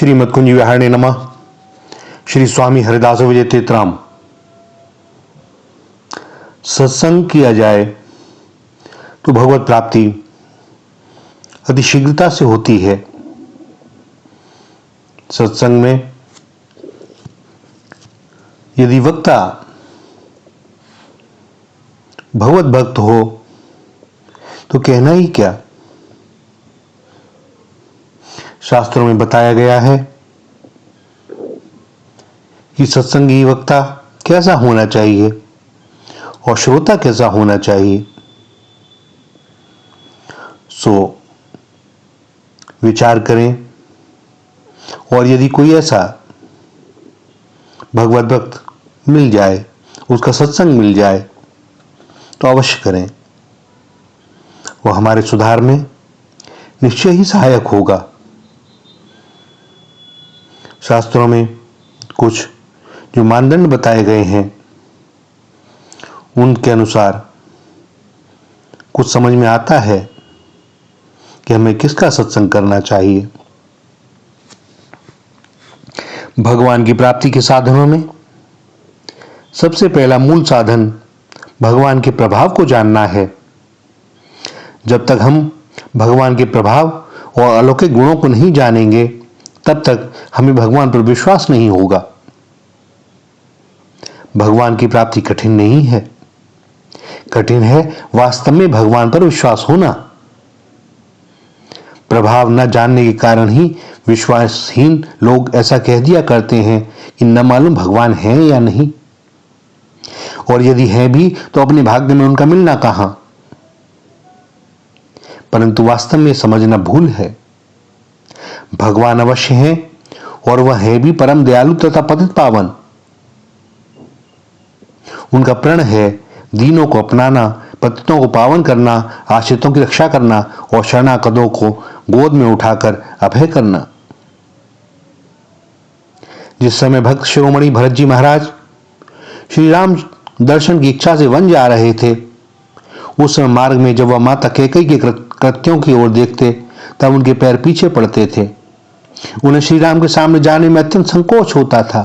श्रीमद् कुंज विहारिणे नमः। श्री स्वामी हरिदास विजय तेतराम। सत्संग किया जाए तो भगवत प्राप्ति अति शीघ्रता से होती है। सत्संग में यदि वक्ता भगवत भक्त हो तो कहना ही क्या। शास्त्रों में बताया गया है कि सत्संगी वक्ता कैसा होना चाहिए और श्रोता कैसा होना चाहिए। सो विचार करें और यदि कोई ऐसा भगवत भक्त मिल जाए, उसका सत्संग मिल जाए तो अवश्य करें। वह हमारे सुधार में निश्चय ही सहायक होगा। शास्त्रों में कुछ जो मानदंड बताए गए हैं उनके अनुसार कुछ समझ में आता है कि हमें किसका सत्संग करना चाहिए। भगवान की प्राप्ति के साधनों में सबसे पहला मूल साधन भगवान के प्रभाव को जानना है। जब तक हम भगवान के प्रभाव और अलौकिक गुणों को नहीं जानेंगे तब तक हमें भगवान पर विश्वास नहीं होगा। भगवान की प्राप्ति कठिन नहीं है, कठिन है वास्तव में भगवान पर विश्वास होना। प्रभाव न जानने के कारण ही विश्वासहीन लोग ऐसा कह दिया करते हैं कि न मालूम भगवान है या नहीं, और यदि है भी तो अपने भाग्य में उनका मिलना कहां। परंतु वास्तव में समझना भूल है। भगवान अवश्य हैं और वह है भी परम दयालु तथा पतित पावन। उनका प्रण है दीनों को अपनाना, पतितों को पावन करना, आश्रितों की रक्षा करना और शरणागतों को गोद में उठाकर अभय करना। जिस समय भक्त शिरोमणि भरत जी महाराज श्री राम दर्शन की इच्छा से वन जा रहे थे, उस समय मार्ग में जब वह माता कैकेयी के कृत्यों की ओर देखते तब उनके पैर पीछे पड़ते थे। उन्हें श्री राम के सामने जाने में अत्यंत संकोच होता था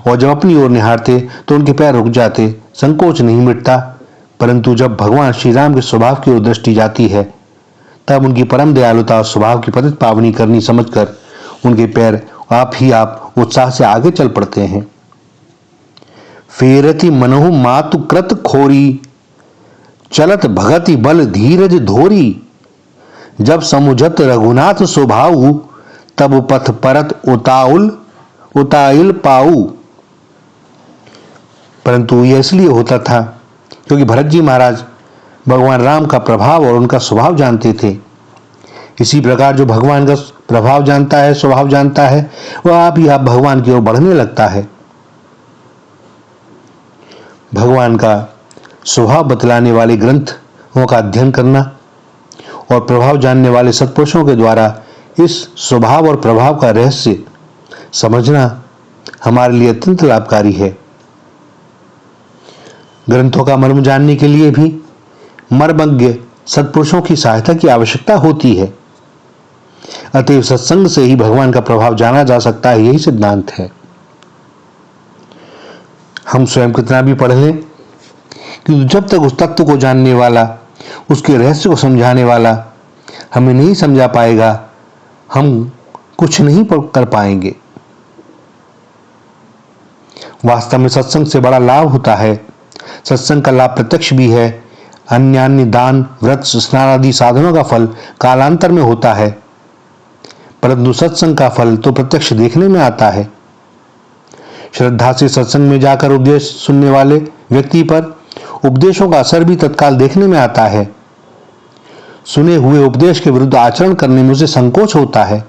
और जब अपनी ओर निहारते तो उनके पैर रुक जाते। संकोच नहीं मिटता, परंतु जब भगवान श्री राम के स्वभाव की ओर दृष्टि जाती है तब उनकी परम दयालुता और स्वभाव की पतित पावनी करनी समझकर उनके पैर आप उत्साह से आगे चल पड़ते हैं। फेरति मनहु मातु कृत खोरी, चलत भगति बल धीरज धोरी। जब समुझत रघुनाथ स्वभाव, तब पथ परत उताइल पाऊ। परंतु यह इसलिए होता था क्योंकि भरत जी महाराज भगवान राम का प्रभाव और उनका स्वभाव जानते थे। इसी प्रकार जो भगवान का प्रभाव जानता है, स्वभाव जानता है, वह आप ही आप भगवान की ओर बढ़ने लगता है। भगवान का स्वभाव बतलाने वाले ग्रंथों का अध्ययन करना और प्रभाव जानने वाले सत्पुरुषों के द्वारा इस स्वभाव और प्रभाव का रहस्य समझना हमारे लिए अत्यंत लाभकारी है। ग्रंथों का मर्म जानने के लिए भी मर्मज्ञ सत्पुरुषों की सहायता की आवश्यकता होती है। अतएव सत्संग से ही भगवान का प्रभाव जाना जा सकता है, यही सिद्धांत है। हम स्वयं कितना भी पढ़ लें कि जब तक उस तत्व को जानने वाला, उसके रहस्य को समझाने वाला हमें नहीं समझा पाएगा, हम कुछ नहीं कर पाएंगे। वास्तव में सत्संग से बड़ा लाभ होता है। सत्संग का लाभ प्रत्यक्ष भी है। अन्य दान, व्रत, स्नान आदि साधनों का फल कालांतर में होता है, परंतु सत्संग का फल तो प्रत्यक्ष देखने में आता है। श्रद्धा से सत्संग में जाकर उपदेश सुनने वाले व्यक्ति पर उपदेशों का असर भी तत्काल देखने में आता है। सुने हुए उपदेश के विरुद्ध आचरण करने में उसे संकोच होता है।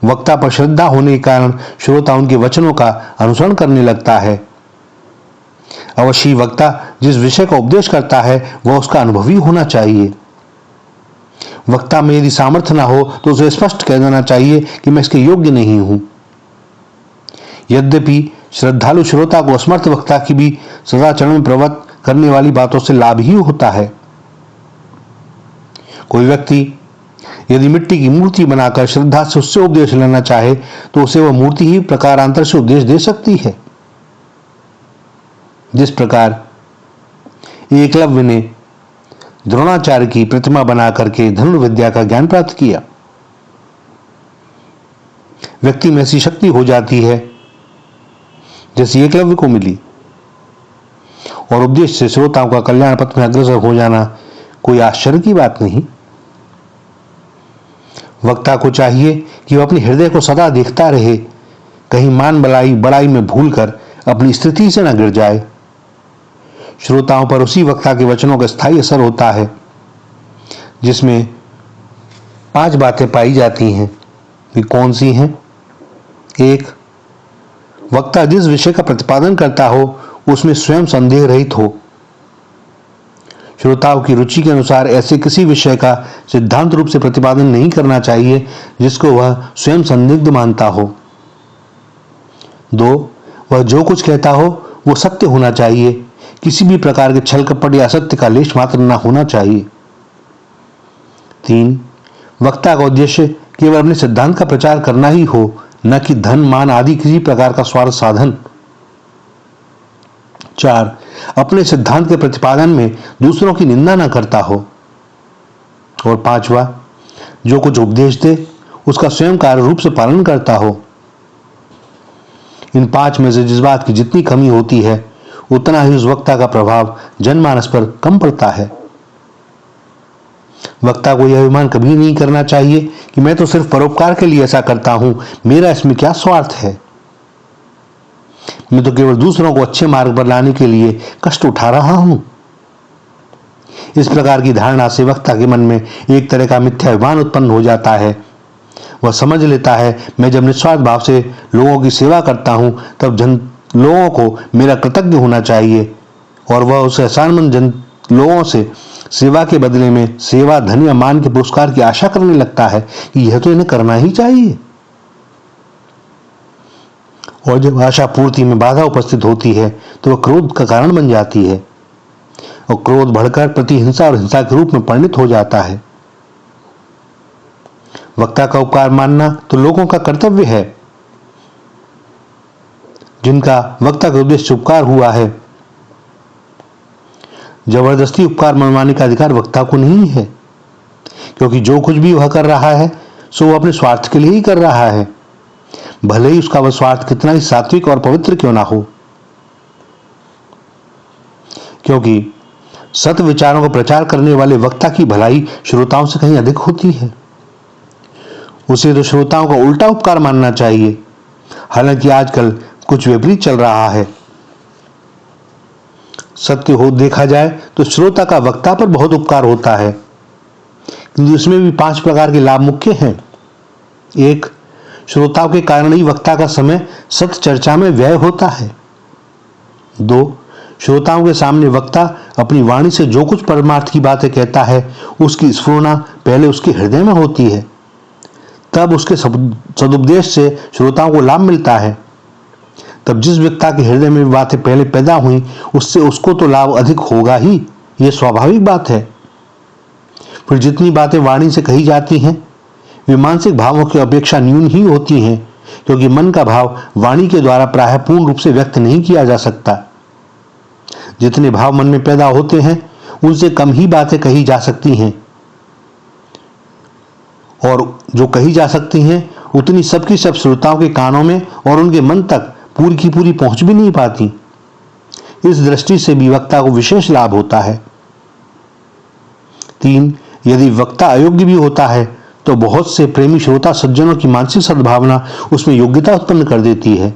वक्ता पर श्रद्धा होने के कारण श्रोता उनके वचनों का अनुसरण करने लगता है। अवश्य वक्ता जिस विषय का उपदेश करता है वह उसका अनुभवी होना चाहिए। वक्ता में यदि सामर्थ्य ना हो तो उसे स्पष्ट कह देना चाहिए कि मैं इसके योग्य नहीं हूं। यद्यपि श्रद्धालु श्रोता को असमर्थ वक्ता की भी सदाचरण में प्रवृत्त करने वाली बातों से लाभ ही होता है। कोई व्यक्ति यदि मिट्टी की मूर्ति बनाकर श्रद्धा से उससे उपदेश लेना चाहे तो उसे वह मूर्ति ही प्रकारांतर से उपदेश दे सकती है। जिस प्रकार एकलव्य ने द्रोणाचार्य की प्रतिमा बना करके धनुर्विद्या का ज्ञान प्राप्त किया, व्यक्ति में ऐसी शक्ति हो जाती है जैसी एकलव्य को मिली, और उपदेश से श्रोताओं का कल्याण पथ में अग्रसर हो जाना कोई आश्चर्य की बात नहीं। वक्ता को चाहिए कि वह अपने हृदय को सदा देखता रहे, कहीं मान बड़ाई में भूलकर अपनी स्थिति से न गिर जाए। श्रोताओं पर उसी वक्ता के वचनों का स्थायी असर होता है जिसमें 5 बातें पाई जाती हैं। वे कौन सी हैं? 1, वक्ता जिस विषय का प्रतिपादन करता हो उसमें स्वयं संदेह रहित हो। श्रोताओं की रुचि के अनुसार ऐसे किसी विषय का सिद्धांत रूप से प्रतिपादन नहीं करना चाहिए जिसको वह स्वयं संदिग्ध मानता हो। 2, वह जो कुछ कहता हो वो सत्य होना चाहिए, किसी भी प्रकार के छल कपट या असत्य का लेश मात्र न होना चाहिए। 3, वक्ता का उद्देश्य केवल अपने सिद्धांत का प्रचार करना ही हो, न कि धन मान आदि किसी प्रकार का स्वार्थ साधन। 4, अपने सिद्धांत के प्रतिपादन में दूसरों की निंदा न करता हो। और 5वां, जो कुछ उपदेश दे उसका स्वयं कार्य रूप से पालन करता हो। इन 5 में से जिस बात की जितनी कमी होती है उतना ही उस वक्ता का प्रभाव जनमानस पर कम पड़ता है। वक्ता को यह अभिमान कभी नहीं करना चाहिए कि मैं तो सिर्फ परोपकार के लिए ऐसा करता हूं, मेरा इसमें क्या स्वार्थ है, मैं तो केवल दूसरों को अच्छे मार्ग पर लाने के लिए कष्ट उठा रहा हूं। इस प्रकार की धारणा से वक्ता के मन में एक तरह का मिथ्याभिमान उत्पन्न हो जाता है। वह समझ लेता है मैं जब निस्वार्थ भाव से लोगों की सेवा करता हूं तब लोगों को मेरा कृतज्ञ होना चाहिए, और वह उस एहसानमंद लोगों से सेवा के बदले में सेवा, धन या मान के पुरस्कार की आशा करने लगता है कि यह तो इन्हें करना ही चाहिए। और जब आशा पूर्ति में बाधा उपस्थित होती है तो वह क्रोध का कारण बन जाती है, और क्रोध बढ़कर प्रतिहिंसा और हिंसा के रूप में परिणत हो जाता है। वक्ता का उपकार मानना तो लोगों का कर्तव्य है। जिनका वक्ता के उद्देश्य से उपकार हुआ है, जबरदस्ती उपकार मनवाने का अधिकार वक्ता को नहीं है, क्योंकि जो कुछ भी वह कर रहा है सो वह अपने स्वार्थ के लिए ही कर रहा है, भले ही उसका वह स्वार्थ कितना ही सात्विक और पवित्र क्यों ना हो। क्योंकि सत्य विचारों का प्रचार करने वाले वक्ता की भलाई श्रोताओं से कहीं अधिक होती है। उसे तो श्रोताओं का उल्टा उपकार मानना चाहिए। हालांकि आजकल कुछ विपरीत चल रहा है। सत्य हो देखा जाए तो श्रोता का वक्ता पर बहुत उपकार होता है, किंतु इसमें भी 5 प्रकार के लाभ मुख्य हैं। 1, श्रोताओं के कारण ही वक्ता का समय सत्य चर्चा में व्यय होता है। 2, श्रोताओं के सामने वक्ता अपनी वाणी से जो कुछ परमार्थ की बातें कहता है उसकी स्फुरना पहले उसके हृदय में होती है, तब उसके सदुपदेश से श्रोताओं को लाभ मिलता है। तब जिस वक्ता के हृदय में बातें पहले पैदा हुई उससे उसको तो लाभ अधिक होगा ही, यह स्वाभाविक बात है। फिर जितनी बातें वाणी से कही जाती हैं वे मानसिक भावों की अपेक्षा न्यून ही होती हैं, क्योंकि मन का भाव वाणी के द्वारा प्रायः पूर्ण रूप से व्यक्त नहीं किया जा सकता। जितने भाव मन में पैदा होते हैं उनसे कम ही बातें कही जा सकती हैं, और जो कही जा सकती हैं उतनी सबकी सब श्रोताओं के कानों में और उनके मन तक पूरी की पूरी पहुंच भी नहीं पाती। इस दृष्टि से भी वक्ता को विशेष लाभ होता है। 3, यदि वक्ता अयोग्य भी होता है तो बहुत से प्रेमी श्रोता सज्जनों की मानसिक सद्भावना उसमें योग्यता उत्पन्न कर देती है।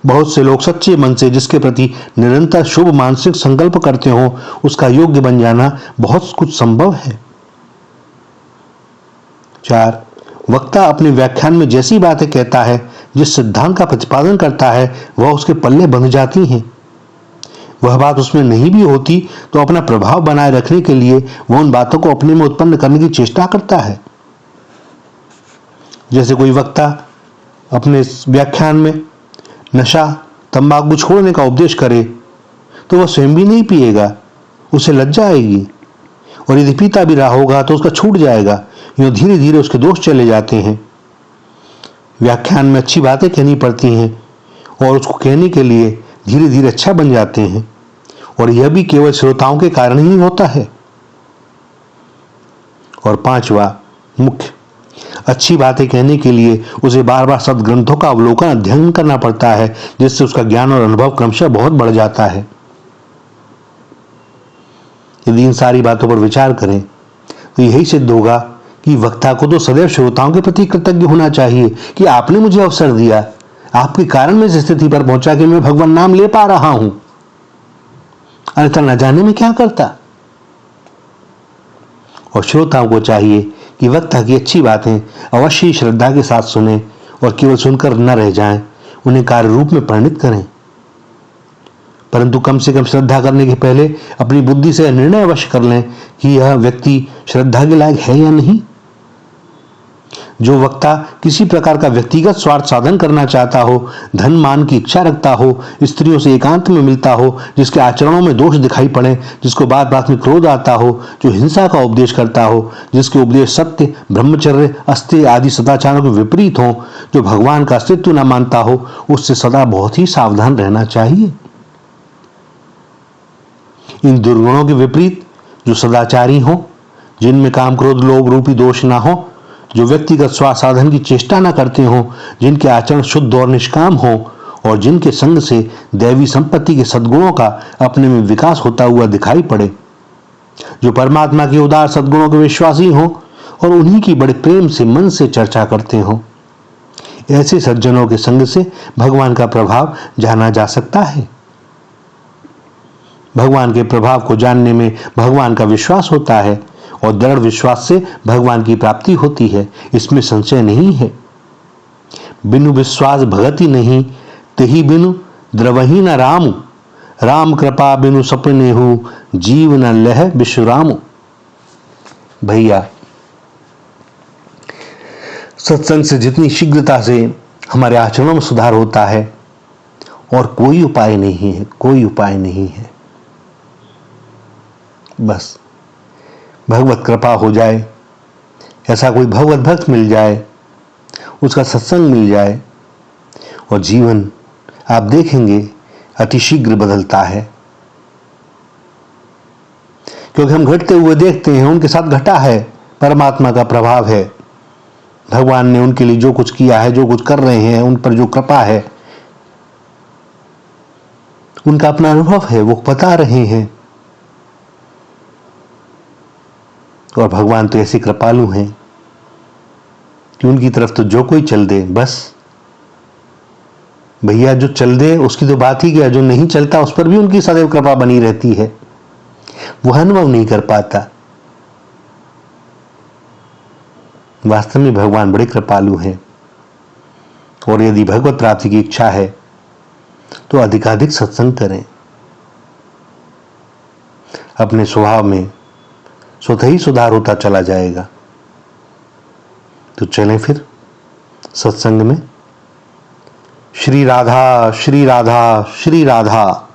बहुत से लोग सच्चे मन से जिसके प्रति निरंतर शुभ मानसिक संकल्प करते हो उसका योग्य बन जाना बहुत कुछ संभव है। 4, वक्ता अपने व्याख्यान में जैसी बातें कहता है, जिस सिद्धांत का प्रतिपादन करता है वह उसके पल्ले बंध जाती हैं। वह बात उसमें नहीं भी होती तो अपना प्रभाव बनाए रखने के लिए वह उन बातों को अपने में उत्पन्न करने की चेष्टा करता है। जैसे कोई वक्ता अपने व्याख्यान में नशा, तंबाकू छोड़ने का उपदेश करे तो वह स्वयं भी नहीं पिएगा, उसे लज्जा आएगी, और यदि पीता भी रहा होगा तो उसका छूट जाएगा, यूं धीरे धीरे उसके दोष चले जाते हैं। व्याख्यान में अच्छी बातें कहनी पड़ती हैं और उसको कहने के लिए धीरे धीरे अच्छा बन जाते हैं, और यह भी केवल श्रोताओं के कारण ही होता है। और पांचवा मुख्य, अच्छी बातें कहने के लिए उसे बार बार सद्ग्रंथों का अवलोकन अध्ययन करना पड़ता है, जिससे उसका ज्ञान और अनुभव क्रमशः बहुत बढ़ जाता है। यदि इन सारी बातों पर विचार करें तो यही सिद्ध होगा कि वक्ता को तो सदैव श्रोताओं के प्रति कृतज्ञ होना चाहिए कि आपने मुझे अवसर दिया, आपके कारण मैं इस स्थिति पर पहुंचा कि मैं भगवान नाम ले पा रहा हूं, अन्यथा न जाने में क्या करता। और श्रोताओं को चाहिए कि वक्ता की अच्छी बातें अवश्य ही श्रद्धा के साथ सुने और केवल सुनकर न रह जाएं, उन्हें कार्य रूप में परिणित करें। परंतु कम से कम श्रद्धा करने के पहले अपनी बुद्धि से निर्णय अवश्य कर लें कि यह व्यक्ति श्रद्धा के लायक है या नहीं। जो वक्ता किसी प्रकार का व्यक्तिगत स्वार्थ साधन करना चाहता हो, धन मान की इच्छा रखता हो, स्त्रियों से एकांत में मिलता हो, जिसके आचरणों में दोष दिखाई पड़े, जिसको बात बात में क्रोध आता हो, जो हिंसा का उपदेश करता हो, जिसके उपदेश सत्य, ब्रह्मचर्य, अस्त्य आदि सदाचारों के विपरीत हो, जो भगवान का अस्तित्व न मानता हो, उससे सदा बहुत ही सावधान रहना चाहिए। इन दुर्गुणों के विपरीत जो सदाचारी हो, जिनमें काम क्रोध लोभ रूपी दोष ना हो, जो व्यक्तिगत स्वार्थ साधन की चेष्टा न करते हो, जिनके आचरण शुद्ध और निष्काम हो, और जिनके संग से दैवी संपत्ति के सद्गुणों का अपने में विकास होता हुआ दिखाई पड़े, जो परमात्मा के उदार सद्गुणों के विश्वासी हो और उन्हीं की बड़े प्रेम से मन से चर्चा करते हो, ऐसे सज्जनों के संग से भगवान का प्रभाव जाना जा सकता है। भगवान के प्रभाव को जानने में भगवान का विश्वास होता है, और दृढ़ विश्वास से भगवान की प्राप्ति होती है, इसमें संशय नहीं है। बिनु विश्वास भगति नहीं, तेहि बिनु द्रवही न रामु, राम कृपा बिनु सपने हु, जीव न लह विश्रामु। भैया, सत्संग से जितनी शीघ्रता से हमारे आचरणों में सुधार होता है, और कोई उपाय नहीं है, कोई उपाय नहीं है। बस भगवत कृपा हो जाए, ऐसा कोई भगवत भक्त मिल जाए, उसका सत्संग मिल जाए, और जीवन आप देखेंगे अति शीघ्र बदलता है। क्योंकि हम घटते हुए देखते हैं, उनके साथ घटा है, परमात्मा का प्रभाव है। भगवान ने उनके लिए जो कुछ किया है, जो कुछ कर रहे हैं, उन पर जो कृपा है, उनका अपना अनुभव है, वो बता रहे हैं। और भगवान तो ऐसे कृपालु हैं कि उनकी तरफ तो जो कोई चल दे, बस भैया जो चल दे उसकी तो बात ही क्या, जो नहीं चलता उस पर भी उनकी सदैव कृपा बनी रहती है। वह अनुभव नहीं कर पाता। वास्तव में भगवान बड़े कृपालु हैं, और यदि भगवत प्राप्ति की इच्छा है तो अधिकाधिक सत्संग करें। अपने स्वभाव में स्वतः ही सुधार होता चला जाएगा। तो चलें फिर सत्संग में। श्री राधा श्री राधा श्री राधा।